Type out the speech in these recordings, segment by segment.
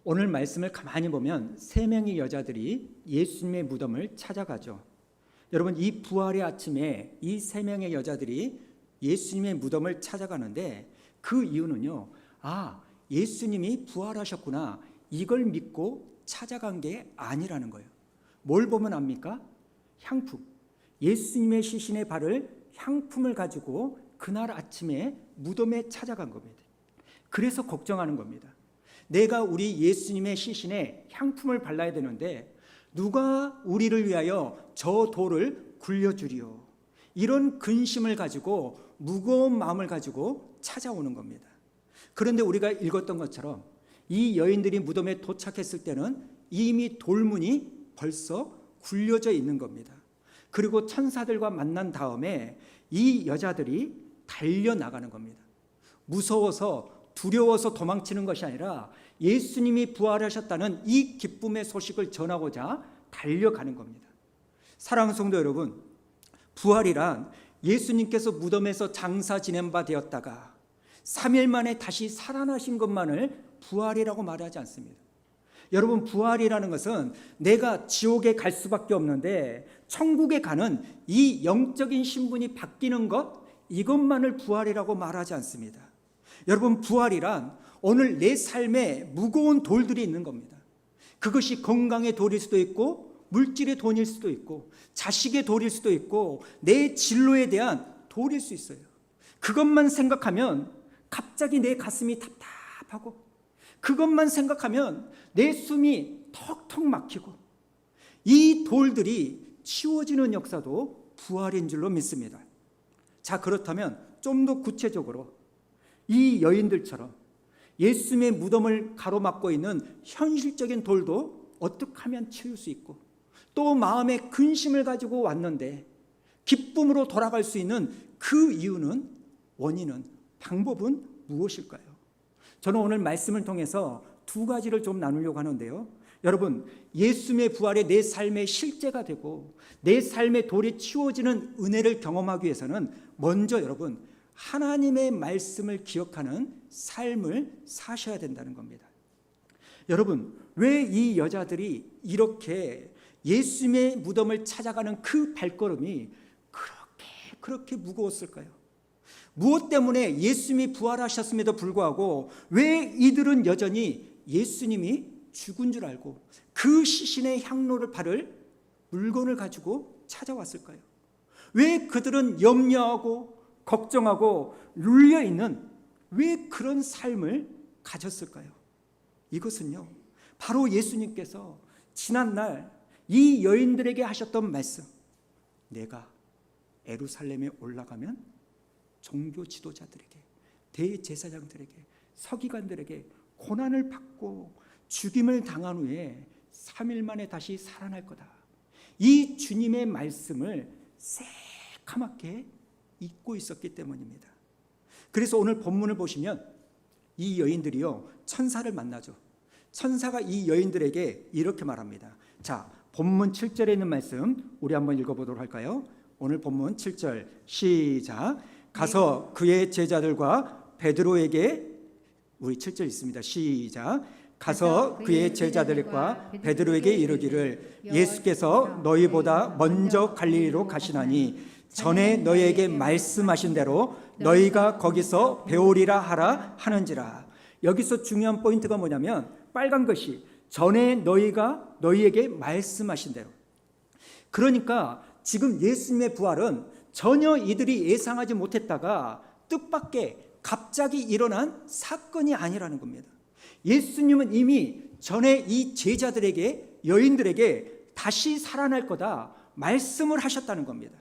오늘 말씀을 가만히 보면 세 명의 여자들이 예수님의 무덤을 찾아가죠. 여러분, 이 부활의 아침에 이 세 명의 여자들이 예수님의 무덤을 찾아가는데 그 이유는요, 예수님이 부활하셨구나, 이걸 믿고 찾아간 게 아니라는 거예요. 뭘 보면 압니까? 향품. 예수님의 시신의 발을 향품을 가지고 그날 아침에 무덤에 찾아간 겁니다. 그래서 걱정하는 겁니다. 내가 우리 예수님의 시신에 향품을 발라야 되는데 누가 우리를 위하여 저 돌을 굴려주리요. 이런 근심을 가지고 무거운 마음을 가지고 찾아오는 겁니다. 그런데 우리가 읽었던 것처럼 이 여인들이 무덤에 도착했을 때는 이미 돌문이 벌써 굴려져 있는 겁니다. 그리고 천사들과 만난 다음에 이 여자들이 달려나가는 겁니다. 무서워서 두려워서 도망치는 것이 아니라 예수님이 부활하셨다는 이 기쁨의 소식을 전하고자 달려가는 겁니다. 사랑하는 성도 여러분, 부활이란 예수님께서 무덤에서 장사 지낸 바 되었다가 3일 만에 다시 살아나신 것만을 부활이라고 말하지 않습니다. 여러분, 부활이라는 것은 내가 지옥에 갈 수밖에 없는데 천국에 가는 이 영적인 신분이 바뀌는 것, 이것만을 부활이라고 말하지 않습니다. 여러분, 부활이란 오늘 내 삶에 무거운 돌들이 있는 겁니다. 그것이 건강의 돌일 수도 있고 물질의 돈일 수도 있고 자식의 돌일 수도 있고 내 진로에 대한 돌일 수 있어요. 그것만 생각하면 갑자기 내 가슴이 답답하고 그것만 생각하면 내 숨이 턱턱 막히고 이 돌들이 치워지는 역사도 부활인 줄로 믿습니다. 자, 그렇다면 좀 더 구체적으로 이 여인들처럼 예수님의 무덤을 가로막고 있는 현실적인 돌도 어떻게 하면 치울 수 있고 또 마음에 근심을 가지고 왔는데 기쁨으로 돌아갈 수 있는 그 이유는, 원인은, 방법은 무엇일까요? 저는 오늘 말씀을 통해서 두 가지를 좀 나누려고 하는데요. 여러분, 예수님의 부활이 내 삶의 실제가 되고 내 삶의 돌이 치워지는 은혜를 경험하기 위해서는 먼저 여러분, 하나님의 말씀을 기억하는 삶을 사셔야 된다는 겁니다. 여러분, 왜 이 여자들이 이렇게 예수님의 무덤을 찾아가는 그 발걸음이 그렇게 무거웠을까요? 무엇 때문에 예수님이 부활하셨음에도 불구하고 왜 이들은 여전히 예수님이 죽은 줄 알고 그 시신의 향로를 바를 물건을 가지고 찾아왔을까요? 왜 그들은 염려하고 걱정하고 눌려있는 왜 그런 삶을 가졌을까요? 이것은요, 바로 예수님께서 지난날 이 여인들에게 하셨던 말씀, 내가 예루살렘에 올라가면 종교 지도자들에게, 대제사장들에게, 서기관들에게 고난을 받고 죽임을 당한 후에 3일 만에 다시 살아날 거다. 이 주님의 말씀을 새카맣게 잊고 있었기 때문입니다. 그래서 오늘 본문을 보시면 이 여인들이요, 천사를 만나죠. 천사가 이 여인들에게 이렇게 말합니다. 자, 본문 7절에 있는 말씀 우리 한번 읽어보도록 할까요? 오늘 본문 7절 시작. 가서 그의 제자들과 베드로에게, 우리 7절 있습니다. 시작. 가서 그의 제자들과 베드로에게 이르기를 예수께서 너희보다 먼저 갈릴리로 가시나니 전에 너희에게 말씀하신 대로 너희가 거기서 배우리라 하라 하는지라. 여기서 중요한 포인트가 뭐냐면 빨간 것이 전에 너희에게 말씀하신 대로. 그러니까 지금 예수님의 부활은 전혀 이들이 예상하지 못했다가 뜻밖의 갑자기 일어난 사건이 아니라는 겁니다. 예수님은 이미 전에 이 제자들에게, 여인들에게 다시 살아날 거다 말씀을 하셨다는 겁니다.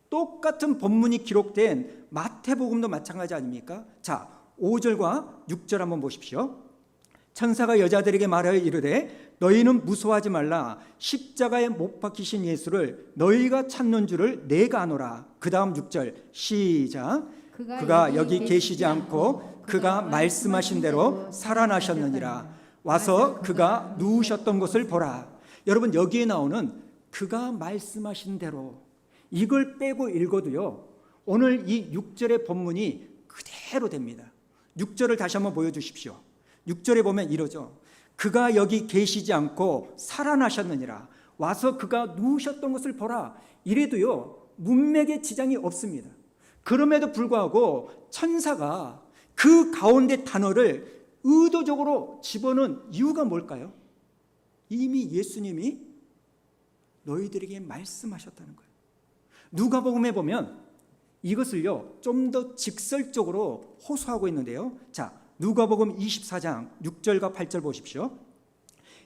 똑같은 본문이 기록된 마태복음도 마찬가지 아닙니까? 자, 5절과 6절 한번 보십시오. 천사가 여자들에게 말하여 이르되 너희는 무서워하지 말라. 십자가에 못 박히신 예수를 너희가 찾는 줄을 내가 아노라. 그 다음 6절 시작. 그가 여기 계시지 않고 그가 말씀하신 대로 살아나셨느니라. 와서 그가 누우셨던 곳을 보라. 여러분, 여기에 나오는 그가 말씀하신 대로, 이걸 빼고 읽어도요, 오늘 이 6절의 본문이 그대로 됩니다. 6절을 다시 한번 보여주십시오. 6절에 보면 이러죠. 그가 여기 계시지 않고 살아나셨느니라. 와서 그가 누우셨던 것을 보라. 이래도요, 문맥에 지장이 없습니다. 그럼에도 불구하고 천사가 그 가운데 단어를 의도적으로 집어넣은 이유가 뭘까요? 이미 예수님이 너희들에게 말씀하셨다는 거예요. 누가복음에 보면 이것을요, 좀 더 직설적으로 호소하고 있는데요. 자, 누가복음 24장 6절과 8절 보십시오.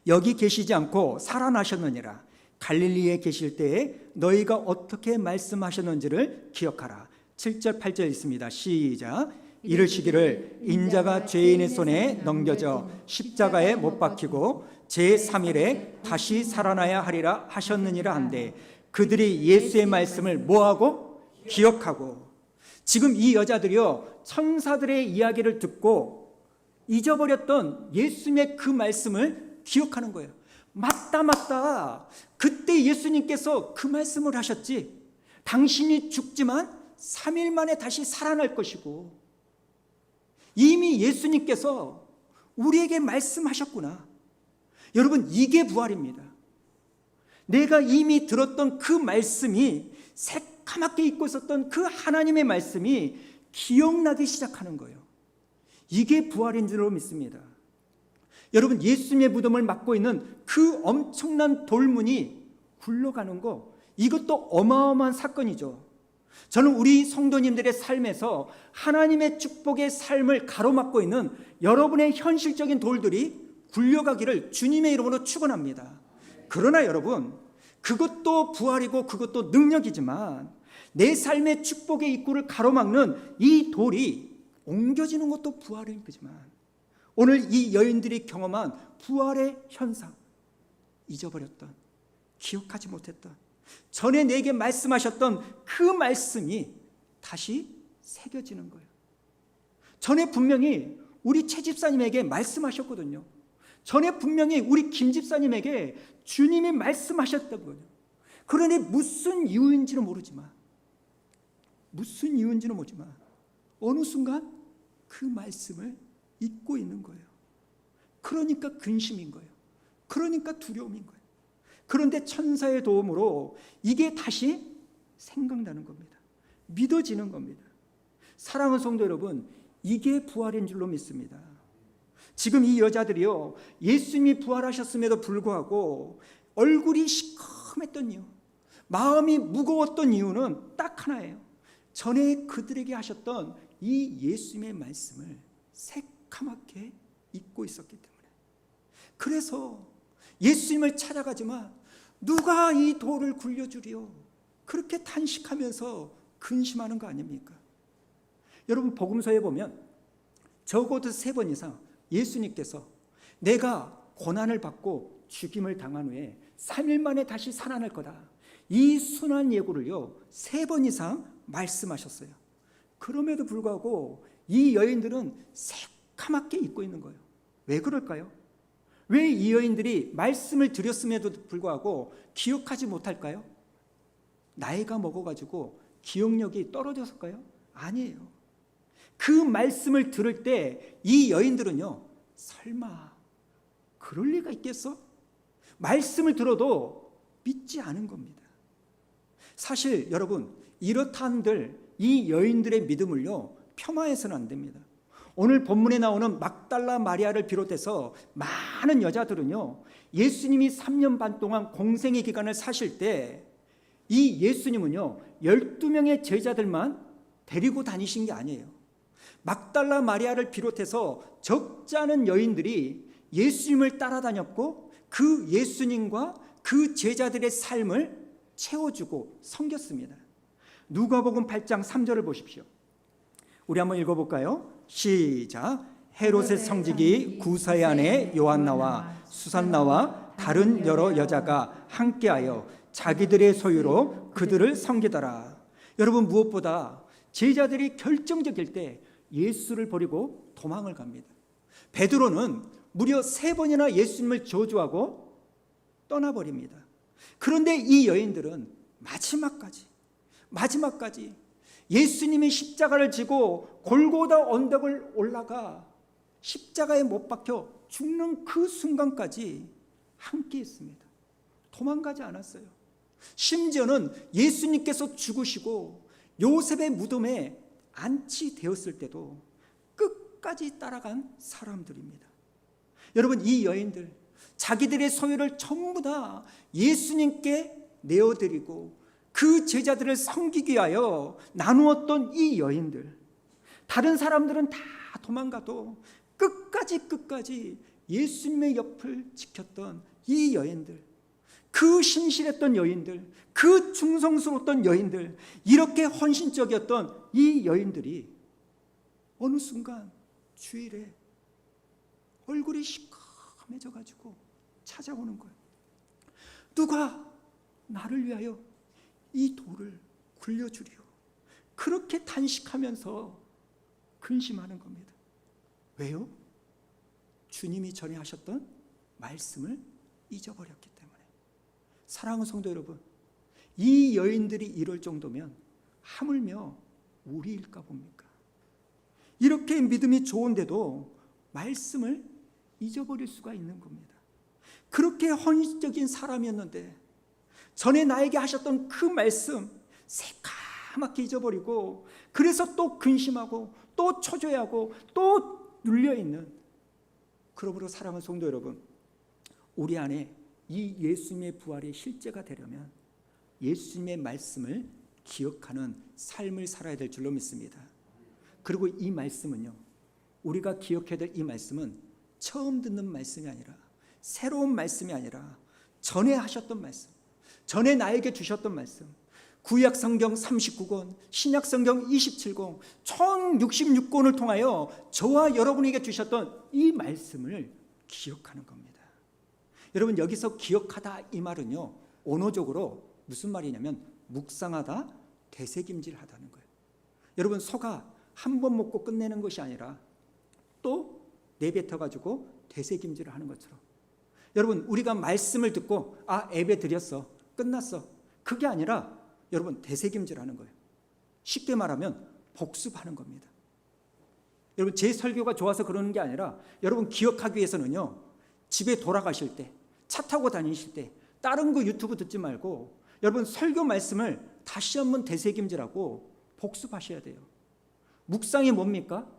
여기 계시지 않고 살아나셨느니라. 갈릴리에 계실 때에 너희가 어떻게 말씀하셨는지를 기억하라. 7절 8절 있습니다. 시작. 이르시기를 인자가 죄인의 손에 넘겨져 십자가에 못 박히고 제3일에 다시 살아나야 하리라 하셨느니라 한데, 그들이 예수의 말씀을 뭐하고? 기억하고. 지금 이 여자들이요, 천사들의 이야기를 듣고 잊어버렸던 예수님의 그 말씀을 기억하는 거예요. 맞다. 그때 예수님께서 그 말씀을 하셨지. 당신이 죽지만 3일 만에 다시 살아날 것이고, 이미 예수님께서 우리에게 말씀하셨구나. 여러분, 이게 부활입니다. 내가 이미 들었던 그 말씀이, 새까맣게 잊고 있었던 그 하나님의 말씀이 기억나기 시작하는 거예요. 이게 부활인 줄로 믿습니다. 여러분, 예수님의 무덤을 막고 있는 그 엄청난 돌문이 굴러가는 거, 이것도 어마어마한 사건이죠. 저는 우리 성도님들의 삶에서 하나님의 축복의 삶을 가로막고 있는 여러분의 현실적인 돌들이 굴려가기를 주님의 이름으로 축원합니다. 그러나 여러분, 그것도 부활이고 그것도 능력이지만 내 삶의 축복의 입구를 가로막는 이 돌이 옮겨지는 것도 부활인 거지만, 오늘 이 여인들이 경험한 부활의 현상, 잊어버렸던, 기억하지 못했던, 전에 내게 말씀하셨던 그 말씀이 다시 새겨지는 거예요. 전에 분명히 우리 최 집사님에게 말씀하셨거든요. 전에 분명히 우리 김 집사님에게 주님이 말씀하셨던 거예요. 그러니 무슨 이유인지는 모르지만 어느 순간 그 말씀을 잊고 있는 거예요. 그러니까 근심인 거예요. 그러니까 두려움인 거예요. 그런데 천사의 도움으로 이게 다시 생각나는 겁니다. 믿어지는 겁니다. 사랑하는 성도 여러분, 이게 부활인 줄로 믿습니다. 지금 이 여자들이요, 예수님이 부활하셨음에도 불구하고 얼굴이 시커맸던 이유, 마음이 무거웠던 이유는 딱 하나예요. 전에 그들에게 하셨던 이 예수님의 말씀을 새카맣게 잊고 있었기 때문에. 그래서 예수님을 찾아가지만 누가 이 돌을 굴려주리요? 그렇게 탄식하면서 근심하는 거 아닙니까? 여러분, 복음서에 보면 적어도 3번 이상 예수님께서 내가 고난을 받고 죽임을 당한 후에 3일 만에 다시 살아날 거다, 이 순환 예고를요 3번 이상 말씀하셨어요. 그럼에도 불구하고 이 여인들은 새카맣게 잊고 있는 거예요. 왜 그럴까요? 왜 이 여인들이 말씀을 드렸음에도 불구하고 기억하지 못할까요? 나이가 먹어가지고 기억력이 떨어졌을까요? 아니에요. 그 말씀을 들을 때 이 여인들은요, 설마 그럴 리가 있겠어? 말씀을 들어도 믿지 않은 겁니다. 사실 여러분, 이렇다 한들 이 여인들의 믿음을요 폄하해서는 안 됩니다. 오늘 본문에 나오는 막달라 마리아를 비롯해서 많은 여자들은요, 예수님이 3년 반 동안 공생의 기간을 사실 때 이 예수님은요 12명의 제자들만 데리고 다니신 게 아니에요. 막달라 마리아를 비롯해서 적지 않은 여인들이 예수님을 따라다녔고 그 예수님과 그 제자들의 삶을 채워주고 섬겼습니다. 누가복음 8장 3절을 보십시오. 우리 한번 읽어볼까요? 시작. 헤롯의 성직이 구사의 아내 요한나와 수산나와 다른 여러 여자가 함께하여 자기들의 소유로 그들을 섬기더라. 여러분, 무엇보다 제자들이 결정적일 때 예수를 버리고 도망을 갑니다. 베드로는 무려 3번이나 예수님을 저주하고 떠나버립니다. 그런데 이 여인들은 마지막까지 예수님이 십자가를 지고 골고다 언덕을 올라가 십자가에 못 박혀 죽는 그 순간까지 함께 했습니다. 도망가지 않았어요. 심지어는 예수님께서 죽으시고 요셉의 무덤에 안치되었을 때도 끝까지 따라간 사람들입니다. 여러분, 이 여인들 자기들의 소유를 전부 다 예수님께 내어드리고 그 제자들을 섬기기 위하여 나누었던 이 여인들, 다른 사람들은 다 도망가도 끝까지 예수님의 옆을 지켰던 이 여인들, 그 신실했던 여인들, 그 충성스러웠던 여인들, 이렇게 헌신적이었던 이 여인들이 어느 순간 주일에 얼굴이 시커매져 가지고 찾아오는 거예요. 누가 나를 위하여 이 돌을 굴려주리요. 그렇게 단식하면서 근심하는 겁니다. 왜요? 주님이 전에 하셨던 말씀을 잊어버렸기 때문에. 사랑하는 성도 여러분, 이 여인들이 이럴 정도면 하물며 우리일까 봅니까? 이렇게 믿음이 좋은데도 말씀을 잊어버릴 수가 있는 겁니다. 그렇게 헌신적인 사람이었는데 전에 나에게 하셨던 그 말씀 새까맣게 잊어버리고, 그래서 또 근심하고 또 초조해하고 또 눌려있는, 그러므로 사랑하는 성도 여러분, 우리 안에 이 예수님의 부활의 실제가 되려면 예수님의 말씀을 기억하는 삶을 살아야 될 줄로 믿습니다. 그리고 이 말씀은요, 우리가 기억해야 될 이 말씀은 처음 듣는 말씀이 아니라, 새로운 말씀이 아니라 전에 하셨던 말씀, 전에 나에게 주셨던 말씀, 구약 성경 39권, 신약 성경 27권, 총 66권을 통하여 저와 여러분에게 주셨던 이 말씀을 기억하는 겁니다. 여러분, 여기서 기억하다 이 말은요, 언어적으로 무슨 말이냐면 묵상하다, 되새김질하다는 거예요. 여러분, 소가 한 번 먹고 끝내는 것이 아니라 또 내뱉어가지고 되새김질을 하는 것처럼, 여러분, 우리가 말씀을 듣고 예배 드렸어, 끝났어, 그게 아니라 여러분 되새김질하는 거예요. 쉽게 말하면 복습하는 겁니다. 여러분, 제 설교가 좋아서 그러는 게 아니라 여러분 기억하기 위해서는요, 집에 돌아가실 때, 차 타고 다니실 때 다른 거 유튜브 듣지 말고 여러분 설교 말씀을 다시 한번 되새김질하고 복습하셔야 돼요. 묵상이 뭡니까?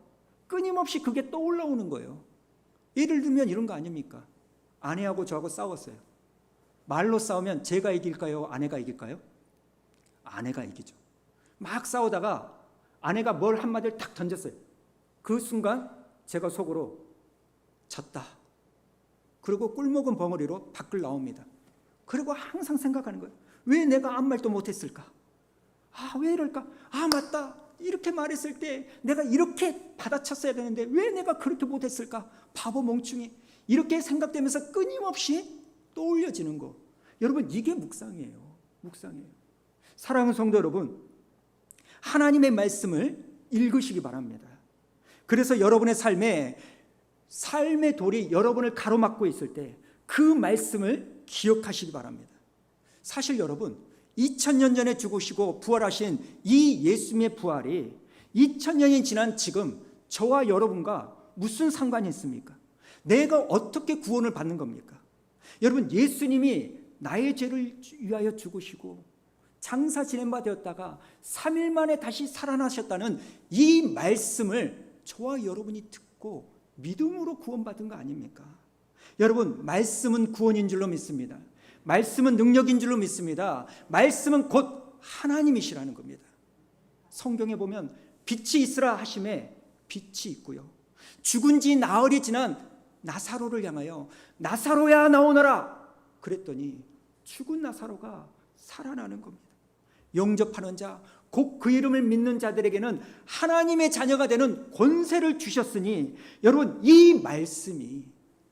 끊임없이 그게 떠올라오는 거예요. 예를 들면 이런 거 아닙니까? 아내하고 저하고 싸웠어요. 말로 싸우면 제가 이길까요? 아내가 이길까요? 아내가 이기죠. 막 싸우다가 아내가 뭘 한마디를 딱 던졌어요. 그 순간 제가 속으로 졌다. 그리고 꿀먹은 벙어리로 밖을 나옵니다. 그리고 항상 생각하는 거예요. 왜 내가 아무 말도 못했을까? 왜 이럴까? 맞다. 이렇게 말했을 때 내가 이렇게 받아쳤어야 되는데 왜 내가 그렇게 못했을까? 바보 멍충이. 이렇게 생각되면서 끊임없이 떠올려지는 거. 여러분, 이게 묵상이에요. 묵상이에요. 사랑하는 성도 여러분, 하나님의 말씀을 읽으시기 바랍니다. 그래서 여러분의 삶의 돌이 여러분을 가로막고 있을 때 그 말씀을 기억하시기 바랍니다. 사실 여러분, 2000년 전에 죽으시고 부활하신 이 예수님의 부활이 2000년이 지난 지금 저와 여러분과 무슨 상관이 있습니까? 내가 어떻게 구원을 받는 겁니까? 여러분, 예수님이 나의 죄를 위하여 죽으시고 장사 지낸 바 되었다가 3일 만에 다시 살아나셨다는 이 말씀을 저와 여러분이 듣고 믿음으로 구원받은 거 아닙니까? 여러분, 말씀은 구원인 줄로 믿습니다. 말씀은 능력인 줄로 믿습니다. 말씀은 곧 하나님이시라는 겁니다. 성경에 보면 빛이 있으라 하심에 빛이 있고요, 죽은 지 나흘이 지난 나사로를 향하여 나사로야 나오너라 그랬더니 죽은 나사로가 살아나는 겁니다. 영접하는 자, 곧 그 이름을 믿는 자들에게는 하나님의 자녀가 되는 권세를 주셨으니, 여러분, 이 말씀이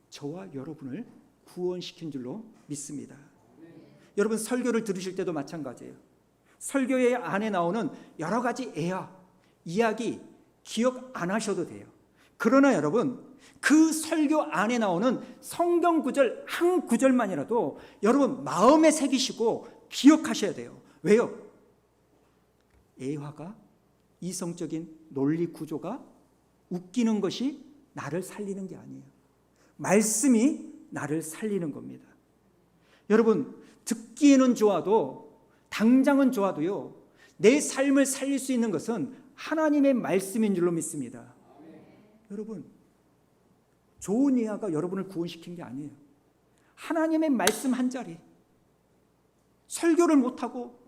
저와 여러분을 구원시킨 줄로 믿습니다. 여러분, 설교를 들으실 때도 마찬가지예요. 설교의 안에 나오는 여러 가지 이야기 기억 안 하셔도 돼요. 그러나 여러분, 그 설교 안에 나오는 성경 구절 한 구절만이라도 여러분 마음에 새기시고 기억하셔야 돼요. 왜요? 애화가, 이성적인 논리 구조가 웃기는 것이 나를 살리는 게 아니에요. 말씀이 나를 살리는 겁니다. 여러분, 듣기에는 좋아도, 당장은 좋아도요, 내 삶을 살릴 수 있는 것은 하나님의 말씀인 줄로 믿습니다. 여러분, 좋은 의아가 여러분을 구원시킨 게 아니에요. 하나님의 말씀 한 자리, 설교를 못하고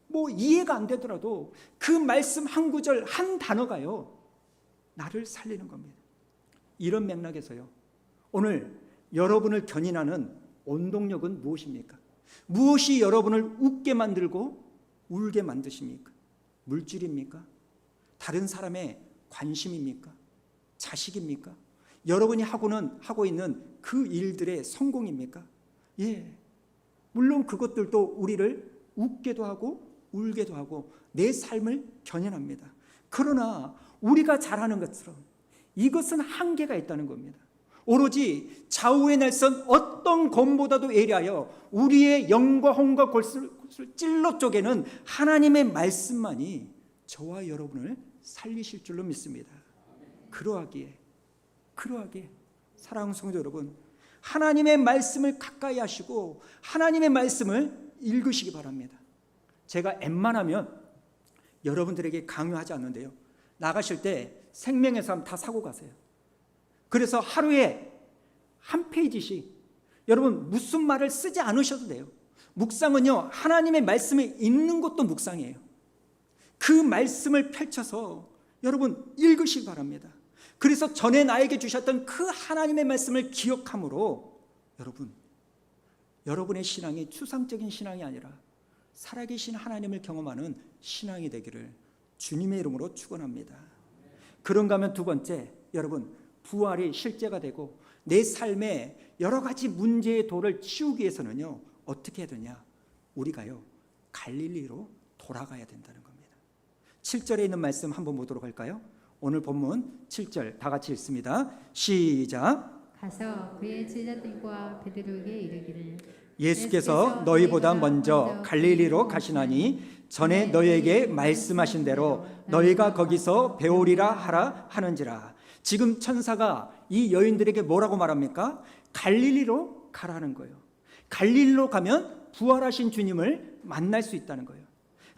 뭐 이해가 안 되더라도 그 말씀 한 구절, 한 단어가요, 나를 살리는 겁니다. 이런 맥락에서요, 오늘 여러분을 견인하는 원동력은 무엇입니까? 무엇이 여러분을 웃게 만들고 울게 만드십니까? 물질입니까? 다른 사람의 관심입니까? 자식입니까? 여러분이 하고 있는 그 일들의 성공입니까? 예, 물론 그것들도 우리를 웃게도 하고 울게도 하고 내 삶을 견인합니다. 그러나 우리가 잘하는 것처럼 이것은 한계가 있다는 겁니다. 오로지 좌우의 날선 어떤 검보다도 예리하여 우리의 영과 혼과 골수를 찔러 쪼개는 하나님의 말씀만이 저와 여러분을 살리실 줄로 믿습니다. 그러하기에 사랑하는 성도 여러분, 하나님의 말씀을 가까이 하시고 하나님의 말씀을 읽으시기 바랍니다. 제가 웬만하면 여러분들에게 강요하지 않는데요, 나가실 때 생명의 삶 다 사고 가세요. 그래서 하루에 한 페이지씩, 여러분 무슨 말을 쓰지 않으셔도 돼요. 묵상은요, 하나님의 말씀을 읽는 것도 묵상이에요. 그 말씀을 펼쳐서 여러분 읽으시기 바랍니다. 그래서 전에 나에게 주셨던 그 하나님의 말씀을 기억함으로 여러분의 신앙이 추상적인 신앙이 아니라 살아계신 하나님을 경험하는 신앙이 되기를 주님의 이름으로 축원합니다. 그런가 하면 두 번째, 여러분 부활이 실제가 되고 내 삶의 여러 가지 문제의 돌을 치우기 위해서는요, 어떻게 해야 되냐? 우리가요, 갈릴리로 돌아가야 된다는 겁니다. 7절에 있는 말씀 한번 보도록 할까요? 오늘 본문 7절 다 같이 읽습니다. 시작. 가서 그의 제자들과 베드로에게 이르기를 예수께서 너희보다 먼저 갈릴리로 가시나니 전에 너희에게 말씀하신 대로 너희가 거기서 배우리라 하라 하는지라. 지금 천사가 이 여인들에게 뭐라고 말합니까? 갈릴리로 가라는 거예요. 갈릴리로 가면 부활하신 주님을 만날 수 있다는 거예요.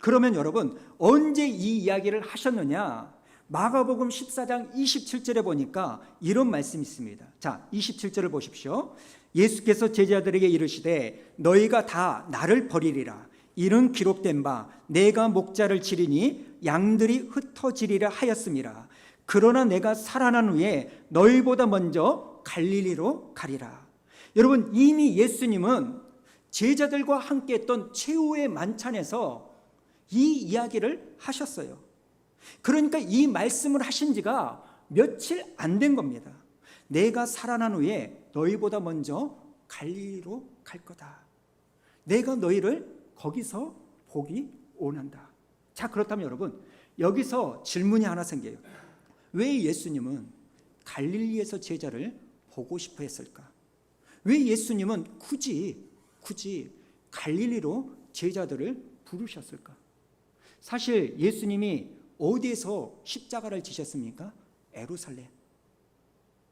그러면 여러분, 언제 이 이야기를 하셨느냐? 마가복음 14장 27절에 보니까 이런 말씀이 있습니다. 자, 27절을 보십시오. 예수께서 제자들에게 이르시되 너희가 다 나를 버리리라. 이는 기록된 바 내가 목자를 치리니 양들이 흩어지리라 하였음이라. 그러나 내가 살아난 후에 너희보다 먼저 갈릴리로 가리라. 여러분, 이미 예수님은 제자들과 함께 했던 최후의 만찬에서 이 이야기를 하셨어요. 그러니까 이 말씀을 하신 지가 며칠 안 된 겁니다. 내가 살아난 후에 너희보다 먼저 갈릴리로 갈 거다. 내가 너희를 거기서 보기 원한다. 자, 그렇다면 여러분, 여기서 질문이 하나 생겨요. 왜 예수님은 갈릴리에서 제자를 보고 싶어 했을까? 왜 예수님은 굳이 갈릴리로 제자들을 부르셨을까? 사실 예수님이 어디에서 십자가를 지셨습니까? 예루살렘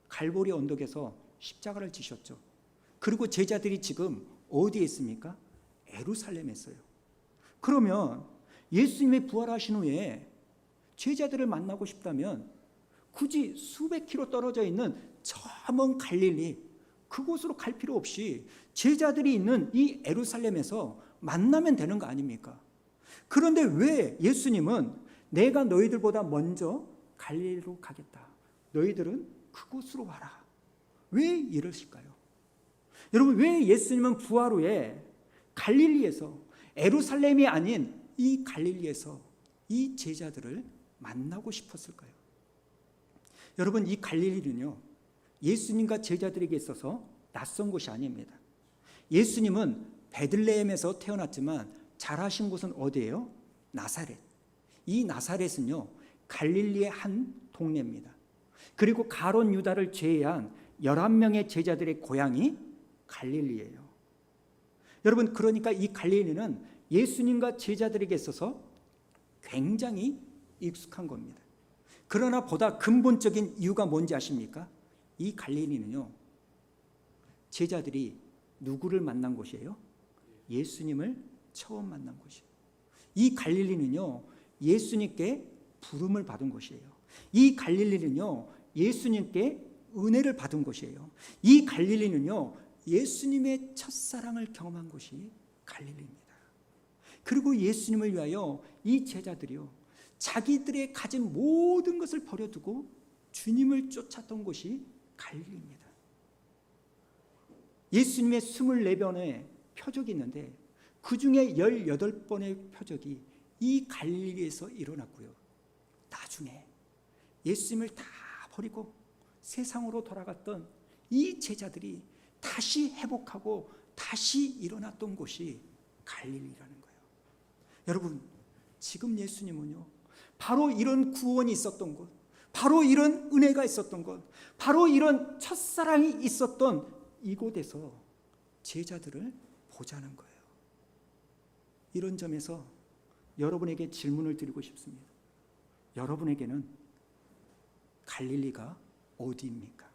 갈보리 언덕에서 십자가를 지셨죠. 그리고 제자들이 지금 어디에 있습니까? 예루살렘에 있어요. 그러면 예수님이 부활하신 후에 제자들을 만나고 싶다면 굳이 수백 킬로 떨어져 있는 저 먼 갈릴리, 그곳으로 갈 필요 없이 제자들이 있는 이 예루살렘에서 만나면 되는 거 아닙니까? 그런데 왜 예수님은 내가 너희들보다 먼저 갈릴리로 가겠다, 너희들은 그곳으로 와라, 왜 이러실까요? 여러분, 왜 예수님은 부활 후에 갈릴리에서, 예루살렘이 아닌 이 갈릴리에서 이 제자들을 만나고 싶었을까요? 여러분, 이 갈릴리는요, 예수님과 제자들에게 있어서 낯선 곳이 아닙니다. 예수님은 베들레헴에서 태어났지만 자라신 곳은 어디예요? 나사렛. 이 나사렛은요, 갈릴리의 한 동네입니다. 그리고 가론 유다를 제외한 11명의 제자들의 고향이 갈릴리예요. 여러분, 그러니까 이 갈릴리는 예수님과 제자들에게 있어서 굉장히 익숙한 겁니다. 그러나 보다 근본적인 이유가 뭔지 아십니까? 이 갈릴리는요, 제자들이 누구를 만난 곳이에요? 예수님을 처음 만난 곳이에요. 이 갈릴리는요, 예수님께 부름을 받은 곳이에요. 이 갈릴리는요, 예수님께 은혜를 받은 곳이에요. 이 갈릴리는요, 예수님의 첫사랑을 경험한 곳이 갈릴리입니다. 그리고 예수님을 위하여 이 제자들이요, 자기들의 가진 모든 것을 버려두고 주님을 쫓았던 곳이 갈릴리입니다. 예수님의 24번의 표적이 있는데 그 중에 18번의 표적이 이 갈릴리에서 일어났고요. 나중에 예수님을 다 버리고 세상으로 돌아갔던 이 제자들이 다시 회복하고 다시 일어났던 곳이 갈릴리라는 거예요. 여러분, 지금 예수님은요, 바로 이런 구원이 있었던 곳, 바로 이런 은혜가 있었던 곳, 바로 이런 첫사랑이 있었던 이곳에서 제자들을 보자는 거예요. 이런 점에서 여러분에게 질문을 드리고 싶습니다. 여러분에게는 갈릴리가 어디입니까?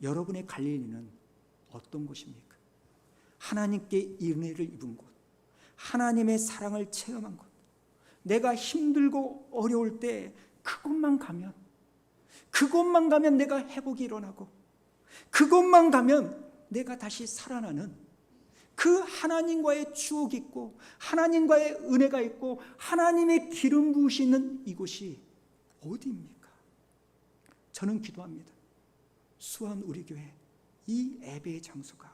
여러분의 갈릴리는 어떤 곳입니까? 하나님께 은혜를 입은 곳, 하나님의 사랑을 체험한 곳, 내가 힘들고 어려울 때 그곳만 가면 내가 회복이 일어나고, 그곳만 가면 내가 다시 살아나는 그 하나님과의 추억이 있고 하나님과의 은혜가 있고 하나님의 기름 부으시는 이곳이 어디입니까? 저는 기도합니다. 수원 우리 교회 이 예배의 장소가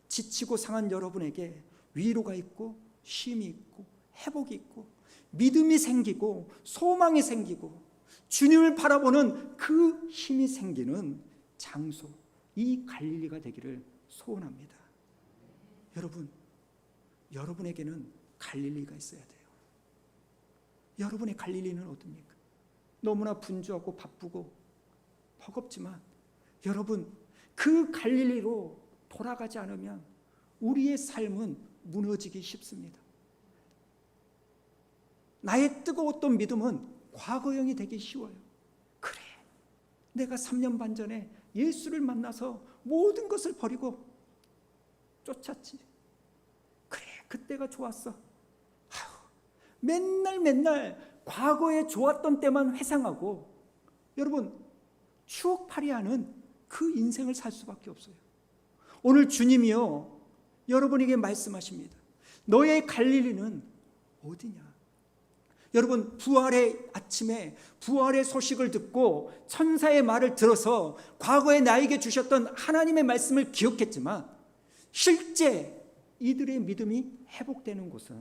지치고 상한 여러분에게 위로가 있고 쉼이 있고 회복이 있고 믿음이 생기고 소망이 생기고 주님을 바라보는 그 힘이 생기는 장소, 이 갈릴리가 되기를 소원합니다. 여러분, 여러분에게는 갈릴리가 있어야 돼요. 여러분의 갈릴리는 어떻습니까? 너무나 분주하고 바쁘고 버겁지만 여러분, 그 갈릴리로 돌아가지 않으면 우리의 삶은 무너지기 쉽습니다. 나의 뜨거웠던 믿음은 과거형이 되기 쉬워요. 그래, 내가 3년 반 전에 예수를 만나서 모든 것을 버리고 쫓았지. 그래, 그때가 좋았어. 맨날 과거에 좋았던 때만 회상하고 여러분, 추억팔이하는 그 인생을 살 수밖에 없어요. 오늘 주님이요, 여러분에게 말씀하십니다. 너의 갈릴리는 어디냐? 여러분, 부활의 아침에 부활의 소식을 듣고 천사의 말을 들어서 과거에 나에게 주셨던 하나님의 말씀을 기억했지만 실제 이들의 믿음이 회복되는 곳은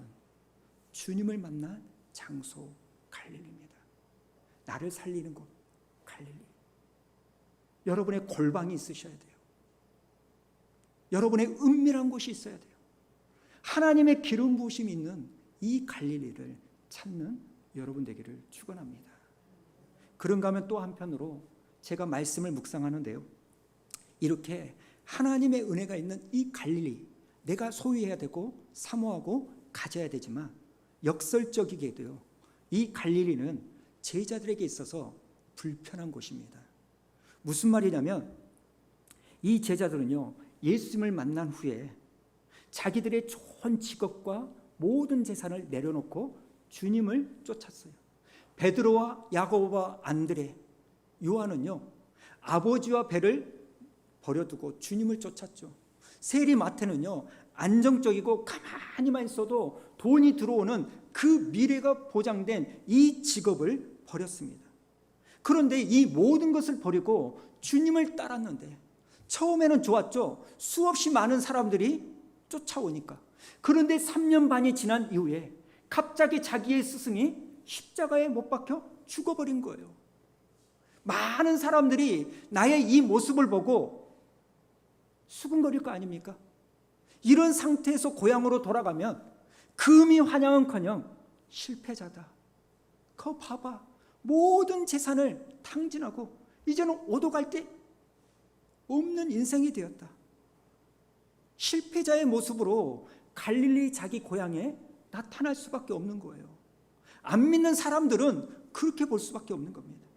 주님을 만난 장소 갈릴리입니다. 나를 살리는 곳 갈릴리. 여러분의 골방이 있으셔야 돼요. 여러분의 은밀한 곳이 있어야 돼요. 하나님의 기름 부으심이 있는 이 갈릴리를 찾는 여러분 되기를 축원합니다. 그런가 하면 또 한편으로 제가 말씀을 묵상하는데요, 이렇게 하나님의 은혜가 있는 이 갈릴리, 내가 소유해야 되고 사모하고 가져야 되지만 역설적이게도요, 이 갈릴리는 제자들에게 있어서 불편한 곳입니다. 무슨 말이냐면 이 제자들은요, 예수님을 만난 후에 자기들의 좋은 직업과 모든 재산을 내려놓고 주님을 쫓았어요. 베드로와 야고보와 안드레, 요한은요, 아버지와 배를 버려두고 주님을 쫓았죠. 세리 마태는요, 안정적이고 가만히만 있어도 돈이 들어오는 그 미래가 보장된 이 직업을 버렸습니다. 그런데 이 모든 것을 버리고 주님을 따랐는데 처음에는 좋았죠. 수없이 많은 사람들이 쫓아오니까. 그런데 3년 반이 지난 이후에 갑자기 자기의 스승이 십자가에 못 박혀 죽어버린 거예요. 많은 사람들이 나의 이 모습을 보고 수근거릴 거 아닙니까? 이런 상태에서 고향으로 돌아가면 금이 환영은커녕 실패자다. 그거 봐봐, 모든 재산을 탕진하고 이제는 오도갈 데 없는 인생이 되었다. 실패자의 모습으로 갈릴리 자기 고향에 나타날 수밖에 없는 거예요. 안 믿는 사람들은 그렇게 볼 수밖에 없는 겁니다.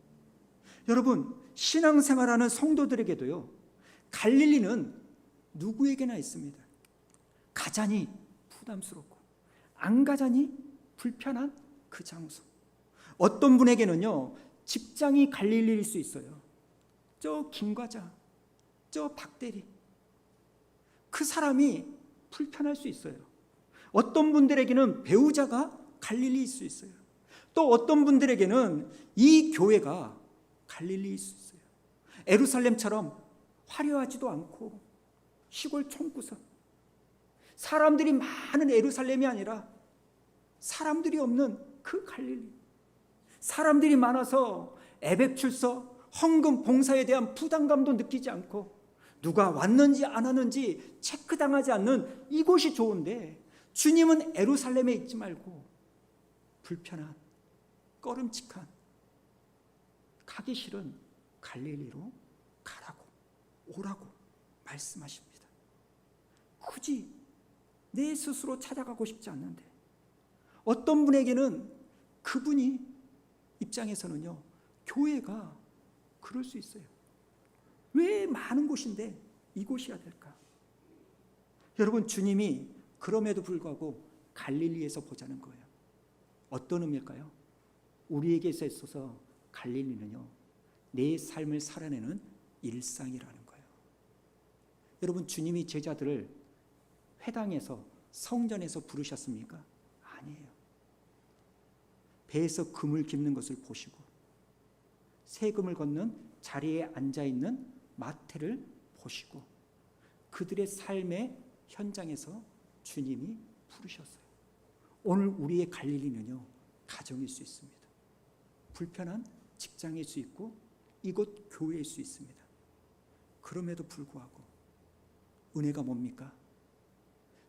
여러분, 신앙생활하는 성도들에게도요, 갈릴리는 누구에게나 있습니다. 가자니 부담스럽고 안 가자니 불편한 그 장소. 어떤 분에게는요, 직장이 갈릴리일 수 있어요. 저 김과장, 저 박대리, 그 사람이 불편할 수 있어요. 어떤 분들에게는 배우자가 갈릴리일 수 있어요. 또 어떤 분들에게는 이 교회가 갈릴리일 수 있어요. 예루살렘처럼 화려하지도 않고 시골 총구석, 사람들이 많은 예루살렘이 아니라 사람들이 없는 그 갈릴리, 사람들이 많아서 에베 출석, 헌금, 봉사에 대한 부담감도 느끼지 않고 누가 왔는지 안 왔는지 체크당하지 않는 이곳이 좋은데, 주님은 예루살렘에 있지 말고 불편한, 꺼름칙한, 가기 싫은 갈릴리로 가라고, 오라고 말씀하십니다. 굳이 내 스스로 찾아가고 싶지 않는데, 어떤 분에게는 그분이 입장에서는요, 교회가 그럴 수 있어요. 왜 많은 곳인데 이곳이어야 될까? 여러분, 주님이 그럼에도 불구하고 갈릴리에서 보자는 거예요. 어떤 의미일까요? 우리에게 있어서 갈릴리는요, 내 삶을 살아내는 일상이라는 거예요. 여러분, 주님이 제자들을 회당에서, 성전에서 부르셨습니까? 아니에요. 배에서 금을 깁는 것을 보시고 세금을 걷는 자리에 앉아있는 마태를 보시고 그들의 삶의 현장에서 주님이 부르셨어요. 오늘 우리의 갈릴리는요, 가정일 수 있습니다. 불편한 직장일 수 있고 이곳 교회일 수 있습니다. 그럼에도 불구하고 은혜가 뭡니까?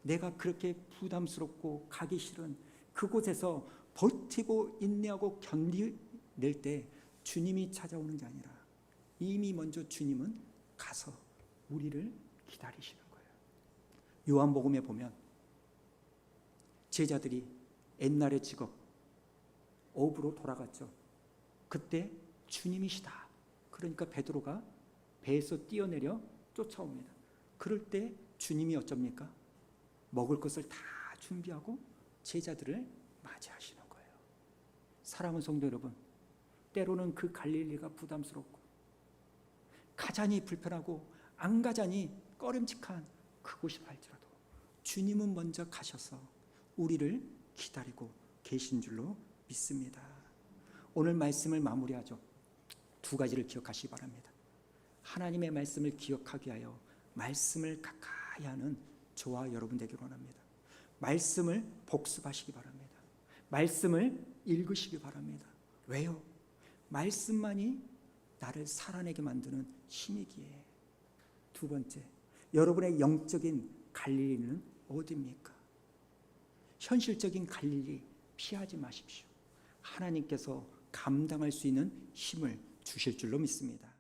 내가 그렇게 부담스럽고 가기 싫은 그곳에서 버티고 인내하고 견디낼 때 주님이 찾아오는 게 아니라 이미 먼저 주님은 가서 우리를 기다리시는 거예요. 요한복음에 보면 제자들이 옛날의 직업 업으로 돌아갔죠. 그때 주님이시다. 그러니까 베드로가 배에서 뛰어내려 쫓아옵니다. 그럴 때 주님이 어쩝니까? 먹을 것을 다 준비하고 제자들을 맞이하시는 거예요. 사랑하는 성도 여러분, 때로는 그 갈릴리가 부담스럽고 가자니 불편하고 안 가자니 꺼림칙한 그곳이라 할지라도 주님은 먼저 가셔서 우리를 기다리고 계신 줄로 믿습니다. 오늘 말씀을 마무리하죠. 두 가지를 기억하시기 바랍니다. 하나님의 말씀을 기억하기 위하여 말씀을 가까이 하는 저와 여러분 되기를 원합니다. 말씀을 복습하시기 바랍니다. 말씀을 읽으시기 바랍니다. 왜요? 말씀만이 나를 살아내게 만드는 힘이기에. 두 번째, 여러분의 영적인 갈릴리는 어디입니까? 현실적인 갈릴리 피하지 마십시오. 하나님께서 감당할 수 있는 힘을 주실 줄로 믿습니다.